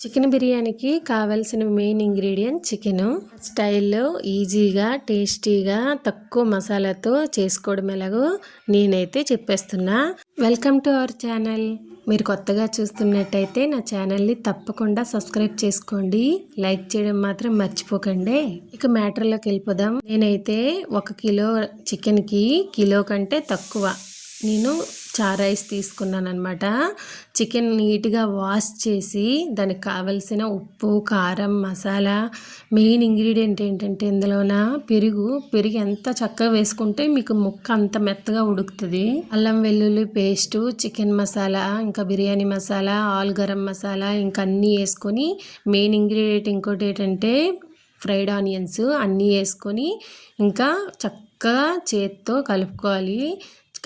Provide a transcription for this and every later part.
Chicken బిర్యానీకి కావాల్సిన main ingredient chicken. స్టైల్లో ఈజీగా టేస్టీగా తక్కువ మసాలాతో చేసుకోవడం ఎలాగో నేనైతే చెప్పేస్తున్నా. Welcome to our channel. మీరు కొత్తగా చూస్తున్నట్టయితే నా ఛానల్ని తప్పకుండా సబ్స్క్రైబ్ చేసుకోండి, లైక్ చేయడం మాత్రం మర్చిపోకండి. ఇక మ్యాటర్లోకి వెళ్ళిపోదాం. నేనైతే 1 కిలో చికెన్కి కిలో కంటే తక్కువ నేను రైస్ తీసుకున్నాను అనమాట. చికెన్ నీట్గా వాష్ చేసి దానికి కావలసిన ఉప్పు, కారం, మసాలా, మెయిన్ ఇంగ్రీడియంట్ ఏంటంటే ఇందులోన పెరుగు ఎంత చక్కగా వేసుకుంటే మీకు ముక్క అంత మెత్తగా ఉడుకుతుంది. అల్లం వెల్లుల్లి పేస్టు, చికెన్ మసాలా, ఇంకా బిర్యానీ మసాలా, ఆల్ గరం మసాలా, ఇంకా అన్నీ వేసుకొని మెయిన్ ఇంగ్రీడియంట్ ఇంకోటి ఏంటంటే ఫ్రైడ్ ఆనియన్స్ అన్నీ వేసుకొని ఇంకా చక్కగా చేత్తో కలుపుకోవాలి.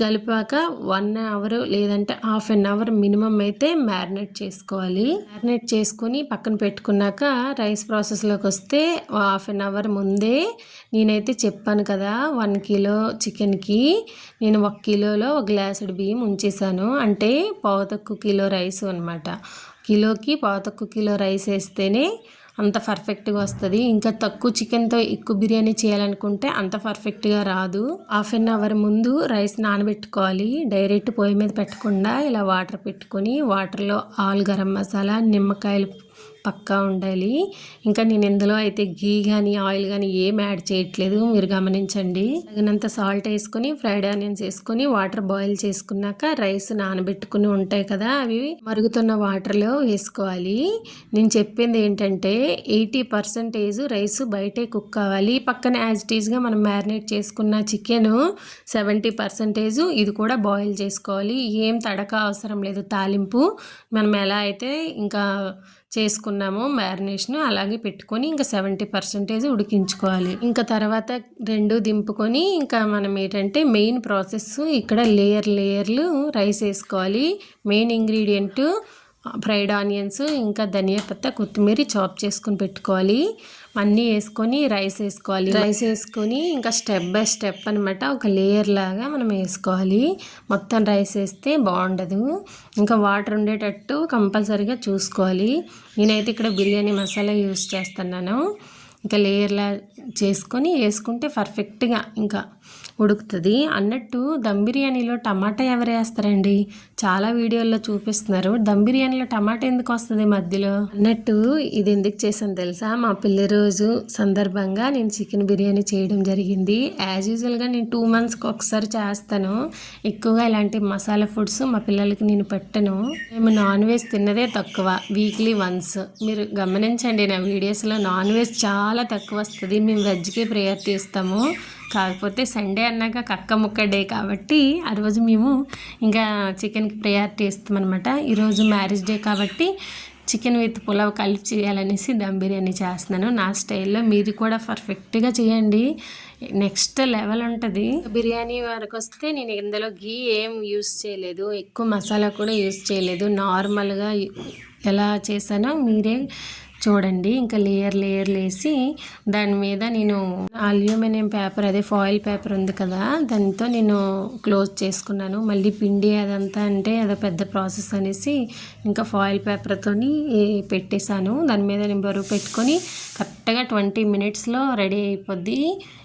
కలిపాక 1 అవర్ లేదంటే హాఫ్ అన్ అవర్ మినిమం అయితే మ్యారినేట్ చేసుకోవాలి. మ్యారినేట్ చేసుకొని పక్కన పెట్టుకున్నాక రైస్ ప్రాసెస్లోకి వస్తే హాఫ్ అన్ అవర్ ముందే నేనైతే చెప్పాను కదా 1 కిలో చికెన్కి నేను 1 కిలోలో 1 గ్లాసుడు బియ్యం ఉంచేసాను. అంటే 1.25 కిలో రైస్ అనమాట. కిలోకి 1.25 కిలో రైస్ వేస్తేనే అంత పర్ఫెక్ట్గా వస్తుంది. ఇంకా తక్కువ చికెన్తో ఎక్కువ బిర్యానీ చేయాలనుకుంటే అంత పర్ఫెక్ట్గా రాదు. హాఫ్ అన్ అవర్ ముందు రైస్ నానబెట్టుకోవాలి. డైరెక్ట్ పొయ్యి మీద పెట్టకుండా ఇలా వాటర్ పెట్టుకొని వాటర్లో ఆల్ గరం మసాలా, నిమ్మకాయలు పక్కా ఉండాలి. ఇంకా నేను ఇందులో అయితే గీ కానీ ఆయిల్ కానీ ఏం యాడ్ చేయట్లేదు, మీరు గమనించండి. తగినంత సాల్ట్ వేసుకొని ఫ్రైడ్ ఆనియన్స్ వేసుకొని వాటర్ బాయిల్ చేసుకున్నాక రైస్ నానబెట్టుకుని ఉంటాయి కదా అవి మరుగుతున్న వాటర్లో వేసుకోవాలి. నేను చెప్పింది ఏంటంటే 80% రైస్ బయటే కుక్ కావాలి. పక్కన యాజ్ ఇట్ ఈస్గా మనం మ్యారినేట్ చేసుకున్న చికెన్ 70% ఇది కూడా బాయిల్ చేసుకోవాలి. ఏం తడక అవసరం లేదు. తాలింపు మనం ఎలా అయితే ఇంకా చేసుకున్నాము మ్యారినేషన్ అలాగే పెట్టుకొని ఇంకా 70% ఉడికించుకోవాలి. ఇంకా తర్వాత 2 దింపుకొని ఇంకా మనం ఏంటంటే మెయిన్ ప్రాసెస్ ఇక్కడ లేయర్లు రైస్ వేసుకోవాలి. మెయిన్ ఇంగ్రీడియంట్ ఫ్రైడ్ ఆనియన్స్, ఇంకా ధనియా పత్తా, కొత్తిమీర చాప్ చేసుకుని పెట్టుకోవాలి. అన్నీ వేసుకొని రైస్ వేసుకోవాలి. రైస్ వేసుకొని ఇంకా స్టెప్ బై స్టెప్ అనమాట ఒక లేయర్ లాగా మనం వేసుకోవాలి. మొత్తం రైస్ వేస్తే బాగుండదు. ఇంకా వాటర్ ఉండేటట్టు కంపల్సరీగా చూసుకోవాలి. నేనైతే ఇక్కడ బిర్యానీ మసాలా యూస్ చేస్తున్నాను. ఇంకా లేయర్లా చేసుకొని వేసుకుంటే పర్ఫెక్ట్గా ఇంకా ఉడుకుతుంది. అన్నట్టు దమ్ బిర్యానీలో టమాటా ఎవరు వేస్తారండి? చాలా వీడియోల్లో చూపిస్తున్నారు. దమ్ బిర్యానీలో టమాటా ఎందుకు వస్తుంది మధ్యలో అన్నట్టు ఇది ఎందుకు చేశాను తెలుసా? మా పిల్ల రోజు సందర్భంగా నేను చికెన్ బిర్యానీ చేయడం జరిగింది. యాజ్ యూజువల్గా నేను 2 మంత్స్కి ఒకసారి చేస్తాను. ఎక్కువగా ఇలాంటి మసాలా ఫుడ్స్ మా పిల్లలకి నేను పెట్టను. మేము నాన్ వెజ్ తిన్నదే తక్కువ, వీక్లీ వన్స్. మీరు గమనించండి నా వీడియోస్లో నాన్ వెజ్ చాలా తక్కువ వస్తుంది. మేము వెజ్కే ప్రయారిటీ ఇస్తాము. కాకపోతే సండే అన్నాక కక్క ముక్క డే కాబట్టి ఆ రోజు మేము ఇంకా చికెన్కి ప్రయారిటీ ఇస్తామన్నమాట. ఈరోజు మ్యారేజ్ డే కాబట్టి చికెన్ విత్ పులావ్ కలిపి చేయాలనేసి దమ్ బిర్యానీ చేస్తున్నాను నా స్టైల్లో. మీరు కూడా పర్ఫెక్ట్గా చేయండి, నెక్స్ట్ లెవెల్ ఉంటుంది. బిర్యానీ వరకు వస్తే నేను ఇందులో గీ ఏం యూస్ చేయలేదు, ఎక్కువ మసాలా కూడా యూస్ చేయలేదు. నార్మల్గా ఎలా చేశానో మీరే చూడండి. ఇంకా లేయర్లు వేసి దాని మీద నేను అల్యూమినియం పేపర్, అదే ఫాయిల్ పేపర్ ఉంది కదా, దాంతో నేను క్లోజ్ చేసుకున్నాను. మళ్ళీ పిండి అదంతా అంటే అదో పెద్ద ప్రాసెస్ అనేసి ఇంకా ఫాయిల్ పేపర్తో పెట్టేశాను. దాని మీద నేను బరువు పెట్టుకొని కరెక్ట్గా 20 మినిట్స్లో రెడీ అయిపోద్ది.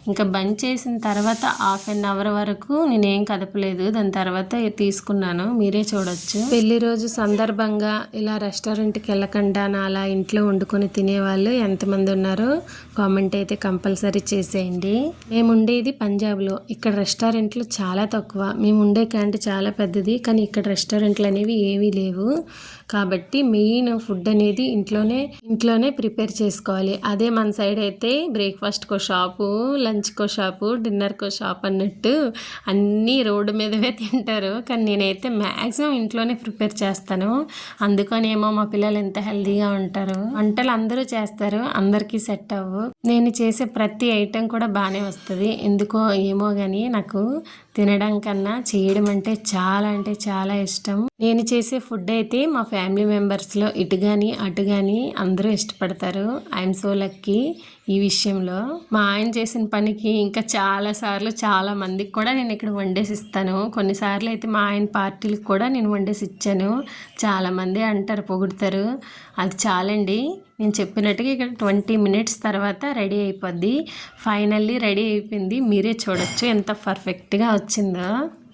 ఇంకా బంద్ చేసిన తర్వాత హాఫ్ అన్ అవర్ వరకు నేనేం కదపలేదు. దాని తర్వాత తీసుకున్నాను, మీరే చూడొచ్చు. పెళ్లి రోజు సందర్భంగా ఇలా రెస్టారెంట్కి వెళ్ళకుండా అలా ఇంట్లో వండుకొని తినేవాళ్ళు ఎంతమంది ఉన్నారో కామెంట్ అయితే కంపల్సరీ చేసేయండి. మేము ఉండేది పంజాబ్లో. ఇక్కడ రెస్టారెంట్లు చాలా తక్కువ. మేము ఉండే క్యాంట్ చాలా పెద్దది, కానీ ఇక్కడ రెస్టారెంట్లు అనేవి ఏమీ లేవు. కాబట్టి మెయిన్ ఫుడ్ అనేది ఇంట్లోనే ప్రిపేర్ చేసుకోవాలి. అదే మన సైడ్ అయితే బ్రేక్ఫాస్ట్కో షాపు, లంచ్కో షాపు, డిన్నర్కో షాప్ అన్నట్టు అన్నీ రోడ్డు మీదవే తింటారు. కానీ నేనైతే మ్యాక్సిమం ఇంట్లోనే ప్రిపేర్ చేస్తాను. అందుకనేమో మా పిల్లలు ఎంత హెల్తీగా ఉంటారు. వంటలు అందరూ చేస్తారు, అందరికీ సెట్ అవ్వు. నేను చేసే ప్రతి ఐటెం కూడా బాగానే వస్తుంది. ఎందుకో ఏమో కానీ నాకు తినడం కన్నా చేయడం అంటే చాలా ఇష్టం. నేను చేసే ఫుడ్ అయితే మా ఫ్యామిలీ మెంబర్స్లో ఇటు కానీ అటు కానీ అందరూ ఇష్టపడతారు. ఐఎమ్ సో లక్కీ ఈ విషయంలో. మా ఆయన చేసిన పనికి ఇంకా చాలా మందికి కూడా నేను ఇక్కడ వండేసి ఇస్తాను. కొన్నిసార్లు అయితే మా ఆయన పార్టీలకు కూడా నేను వండేసి ఇచ్చాను. చాలామంది అంటారు, పొగుడతారు. అది చాలండి. నేను చెప్పినట్టుగా ఇక్కడ 20 మినిట్స్ తర్వాత రెడీ అయిపోద్ది. ఫైనల్లీ రెడీ అయిపోయింది. మీరే చూడొచ్చు ఎంత పర్ఫెక్ట్గా వచ్చిందో.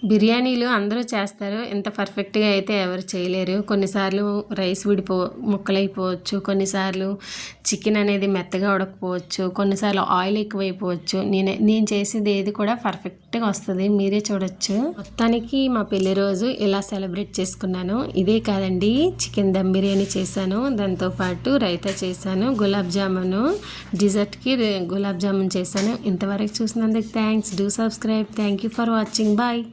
బిర్యానీలు అందరూ చేస్తారు, ఎంత పర్ఫెక్ట్గా అయితే ఎవరు చేయలేరు. కొన్నిసార్లు రైస్ ముక్కలైపోవచ్చు, కొన్నిసార్లు చికెన్ అనేది మెత్తగా ఉడకపోవచ్చు, కొన్నిసార్లు ఆయిల్ ఎక్కువైపోవచ్చు. నేను చేసేది ఏది కూడా పర్ఫెక్ట్గా వస్తుంది. మీరే చూడొచ్చు. మొత్తానికి మా పెళ్లి రోజు ఇలా సెలబ్రేట్ చేసుకున్నాను. ఇదే కాదండి, చికెన్ దమ్ బిర్యానీ చేశాను, దాంతోపాటు రైతా చేశాను, గులాబ్ జామును, డిజర్ట్కి గులాబ్ జామున్ చేశాను. ఇంతవరకు చూసినందుకు thanks. Do subscribe. Thank you for watching. Bye.